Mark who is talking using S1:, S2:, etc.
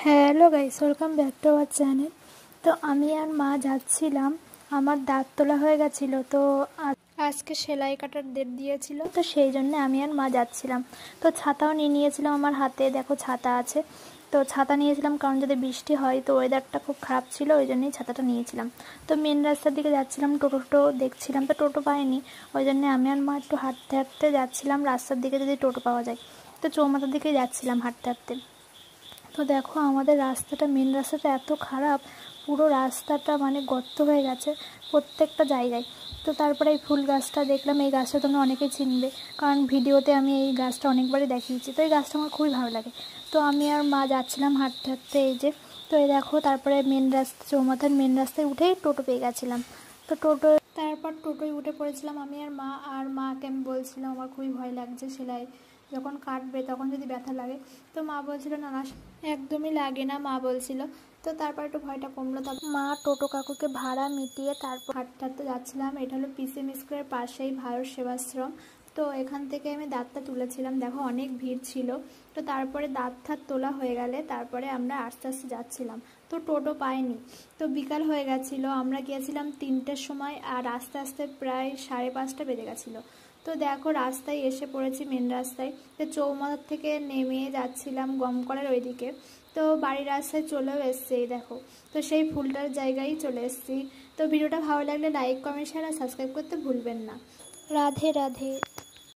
S1: Hello guys, welcome back to our channel. তো আমি আর মা যাচ্ছিলাম, আমার দাঁত তোলা হয়ে গেছিলো। তো আজকে সেলাই কাটার ডেট দিয়েছিল, তো সেই জন্য আমি আর মা যাচ্ছিলাম। তো ছাতাও নিয়ে নিয়েছিলাম আমার হাতে, দেখো ছাতা আছে। তো ছাতা নিয়েছিলাম কারণ যদি বৃষ্টি হয়, তো ওয়েদারটা খুব খারাপ ছিল, ওই জন্যই ছাতাটা নিয়েছিলাম। তো মেন রাস্তার দিকে যাচ্ছিলাম, টোটো দেখছিলাম, তো টোটো পাইনি। ওই জন্য আমি আর মা একটু হাঁটতে হাঁটতে যাচ্ছিলাম রাস্তার দিকে, যদি টোটো পাওয়া যায়। তো চৌমাথার দিকে যাচ্ছিলাম হাঁটতে হাঁটতে। তো দেখো আমাদের রাস্তাটা, মেন রাস্তাটা এত খারাপ, পুরো রাস্তাটা মানে গর্ত হয়ে গেছে প্রত্যেকটা জায়গায়। তো তারপরে এই ফুল গাছটা দেখলাম, এই গাছটা তোমরা অনেকেই চিনবে, কারণ ভিডিওতে আমি এই গাছটা অনেকবারই দেখিয়েছি। তো এই গাছটা আমার খুবই ভালো লাগে। তো আমি আর মা যাচ্ছিলাম হাঁটতে হাঁটতে, এই যে। তো এই দেখো তারপরে মেন রাস্তা, চৌমাথার মেন রাস্তায় উঠেই টোটো পেয়ে গেছিলাম। তো তারপর টোটোয় উঠে পড়েছিলাম আমি আর মা। আর মাকে আমি বলছিলাম আমার খুবই ভয় লাগছে, সেলাই যখন কাটবে তখন যদি ব্যথা লাগে। তো মা বলছিল না না, একদমই লাগে না, মা বলছিল। তো তারপর একটু ভয়টা কমলো। তারপর মা টোটো কাকুকে ভাড়া মিটিয়ে তারপর হাঁটতে হাঁটতে যাচ্ছিলাম। এটা হলো পিসিএম স্কুলের পাশেই ভারত সেবাশ্রম। তো এখান থেকে আমি দাঁতটা তুলেছিলাম, দেখো অনেক ভিড় ছিল। তো তারপরে দাঁত তোলা হয়ে গেলে তারপরে আমরা আস্তে আস্তে যাচ্ছিলাম। তো টোটো পাইনি, তো বিকাল হয়ে গেছিলো, আমরা গিয়েছিলাম 3টের সময়, আর আস্তে আস্তে প্রায় 5:30 বেজে গেছিলো। তো দেখো রাস্তায় এসে পড়েছি, মেন রাস্তায়। তো চৌমাথার থেকে নেমে যাচ্ছিলাম গমকলের ওইদিকে। তো বাড়ির রাস্তায় চলেও এসছি, এই দেখো। তো সেই ফুলটার জায়গায় চলে এসছি। তো ভিডিওটা ভালো লাগলে লাইক, কমেন্ট, শেয়ার আর সাবস্ক্রাইব করতে ভুলবেন না। রাধে রাধে।